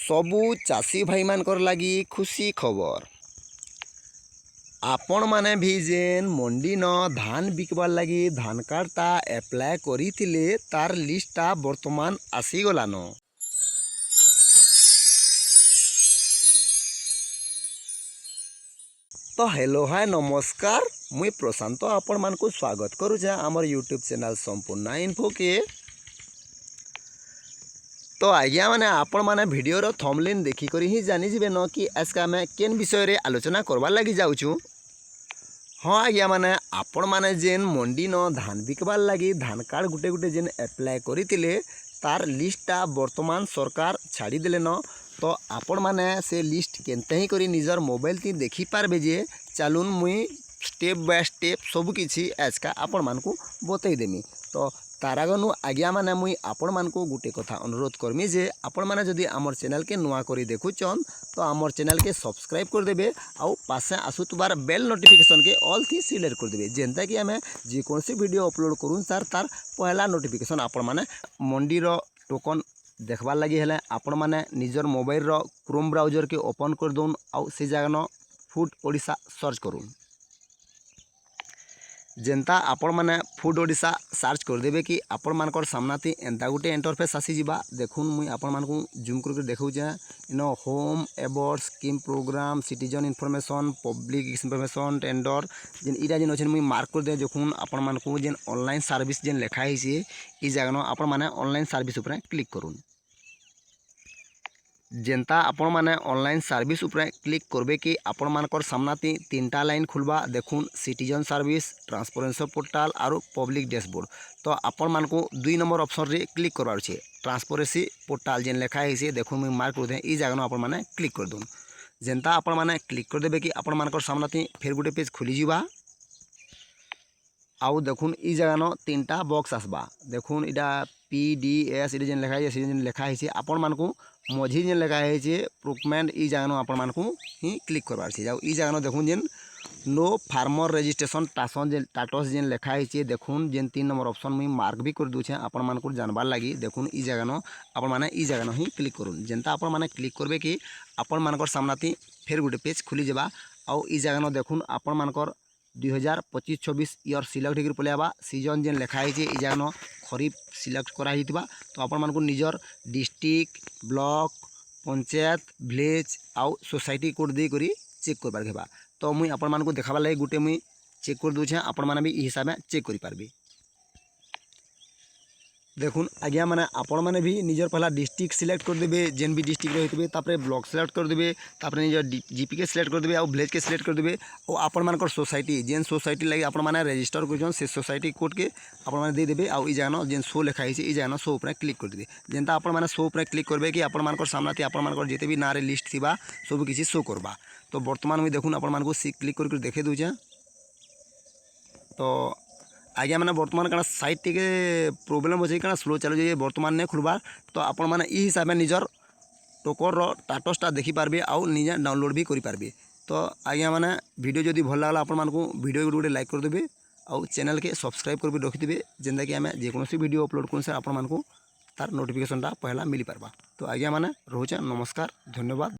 सबु चाषी भाई मानकर लगी खुशी खबर। आपण माने भी जेन मंडी न धान बिकबार लगी धान कार्डटा एप्लाय करिथिले तार लिस्टटा वर्तमान आसीगलान। तो हेलो हाय नमस्कार, मुई प्रशांत आपण मान को स्वागत करुचे आमर यूट्यूब चैनल संपूर्ण इन्फो के। तो आज्ञा मैंने आपण मैंने वीडियोर थंबनेल देखिक ही जानीजे न कि आज का आम केन विषय रे आलोचना करवार लगी जाऊँ। हाँ आज्ञा मैंने आपण मैंने जेन मंडी न धान बिकबार लगी धान कार्ड गुटे गुटे जेन एप्लाय करते तार लिस्टटा वर्तमान सरकार छाड़ी देले न। तो आपण मैंने से लिस्ट केनते ही करी निजर मोबाइल ती देखी पारबे जे चलून मुई स्टेप बाय स्टेप सब किछि आज का आपण मान को बतई देमी। तो तार आगनु आज्ञा माने मुई आपण मान को गुटे कथा अनुरोध करमी जे आपण माने जदि आमर चैनल के नुआ करी देखुचन तो आमर चैनल के सब्सक्राइब कर देबे आउ पासे आसुतबार बेल नोटिफिकेशन के ऑल थी सिलेक्ट कर देबे जेनता कि आमे जे कोनसी वीडियो अपलोड करूँ तार पहला नोटिफिकेशन आपण माने मंडी रो टोकन देखबार लगी हेले आपण माने निजर मोबाइल रो क्रोम ब्राउजर के ओपन कर दउन आउ से जगह फूड ओडिशा सर्च करूँ। जेनता आपण माने फूड ओडिशा सर्च कर देबे कि आपण मानकर सामनाती एंता गुटे इंटरफेस आसी जिबा। देखुन मुई आपण मानकु जूम करके देखौचे इनो होम एबोर्ड scheme programme citizen information public information tender जेन इरा जेन ओछन मुई मार्क कर दे। देखुन आपण मानकु जेन ऑनलाइन सर्विस जेन लेखा हिसी ई जगह आपण माने ऑनलाइन सर्विस ऊपर क्लिक करूँ। जेनता आपण माने ऑनलाइन सर्विस ऊपर क्लिक करबे कि आपण मानकर सामनाती तीनटा लाइन खुलबा। देखुन सिटीजन सर्विस ट्रांसपेरेंसी पोर्टाल और पब्लिक डैशबोर्ड। तो आपण मानकु 2 नंबर ऑप्शन रे क्लिक करबार छे ट्रांसपेरेंसी पोर्टाल जेन लेखा है देखुन मुई मार्क कर दे ई जगह आपण माने क्लिक कर दून। जेनता आपण माने क्लिक कर देबे कि आपण मानकर सामनाती फिर गुटे पेज खुली जिबा। आउ देखुन ई जगह न 3टा बॉक्स आसबा। देखुन इटा PDS इटा जेन लेखा है जेन लेखा है आपण मानकु मझी जेन लेखा है प्रोक्योरमेंट ई जगह आपण मानकु ही क्लिक करबार छे। जाऊ ई जगह न देखुन जेन नो फार्मर रजिस्ट्रेशन टाटस जेन लेखा है देखुन जेन 3 नंबर ऑप्शन मुई मार्क भी कर दूछे आपण मानकु जानबार लगी। देखुन ई जगह न आपण माने ई जगह न ही क्लिक करूँ। जेनता आपण माने क्लिक करबे कि आपण मानकर सामनाती फिर गुटे पेज खुली जाबा। आउ ई जगह न देखुन आपण मानकर 2025-26 ईयर सिलेक्ट होकर पलैबा। सीजन जेन लेखा है ई जगह न खरीफ सिलेक्ट करा हितबा। तो आपण मानकु निजर डिस्ट्रिक्ट ब्लॉक पंचायत विलेज आउ सोसाइटी कोड दे करी चेक करबार घेबा। तो मुई आपण मानकु देखाबार लगे गुटे मुई चेक कर दूछे आपण माने भी ई हिसाब में चेक करि पारबे। देखुन आज्ञा माने आपण माने भी निजर पहला डिस्ट्रिक्ट सिलेक्ट कर देबे जेन भी डिस्ट्रिक्ट रहितबे तापरे ब्लॉक सिलेक्ट कर देबे तापरे निजर जीपी के सिलेक्ट कर देबे और विलेज के सिलेक्ट कर देबे और आपण मानकर सोसाइटी जेन सोसाइटी लगे आपण माने रजिस्टर करजन से सोसाइटी कोड के आपण माने दे देबे। और ई जगह जेन शो लेखा है ई जगह शो ऊपर क्लिक कर देबे। जेनता आपण माने शो ऊपर क्लिक करबे कि आपण मानकर सामनाती आपण मानकर जेते भी नारे लिस्ट थिबा सब किछि शो करबा। तो वर्तमान में देखुन आपण मानकु क्लिक करके देखे दूचे। तो आज्ञा मैंने बर्तमान क्या साइट टी प्रोब्लेम अच्छे क्या स्लो चलो जाए बर्तमान नहीं खुलबार। तो आपण मैंने ई हिसाब से निजर टोकर टाटसटा देखिपारे आउ निजे डाउनलोड भी करें। तो आज्ञा मैंने वीडियो जदि भल लगला आपण मानकु वीडियो गोटे लाइक करदेवे आउ चैनल के सब्सक्राइब कर रखिथे जेनता कि आम जेकोसी वीडियो अपलोड करूँ आपण मानकु तार नोटिफिकेशनटा पहला मिल पारबा। तो आज्ञा मैंने रोचे नमस्कार धन्यवाद।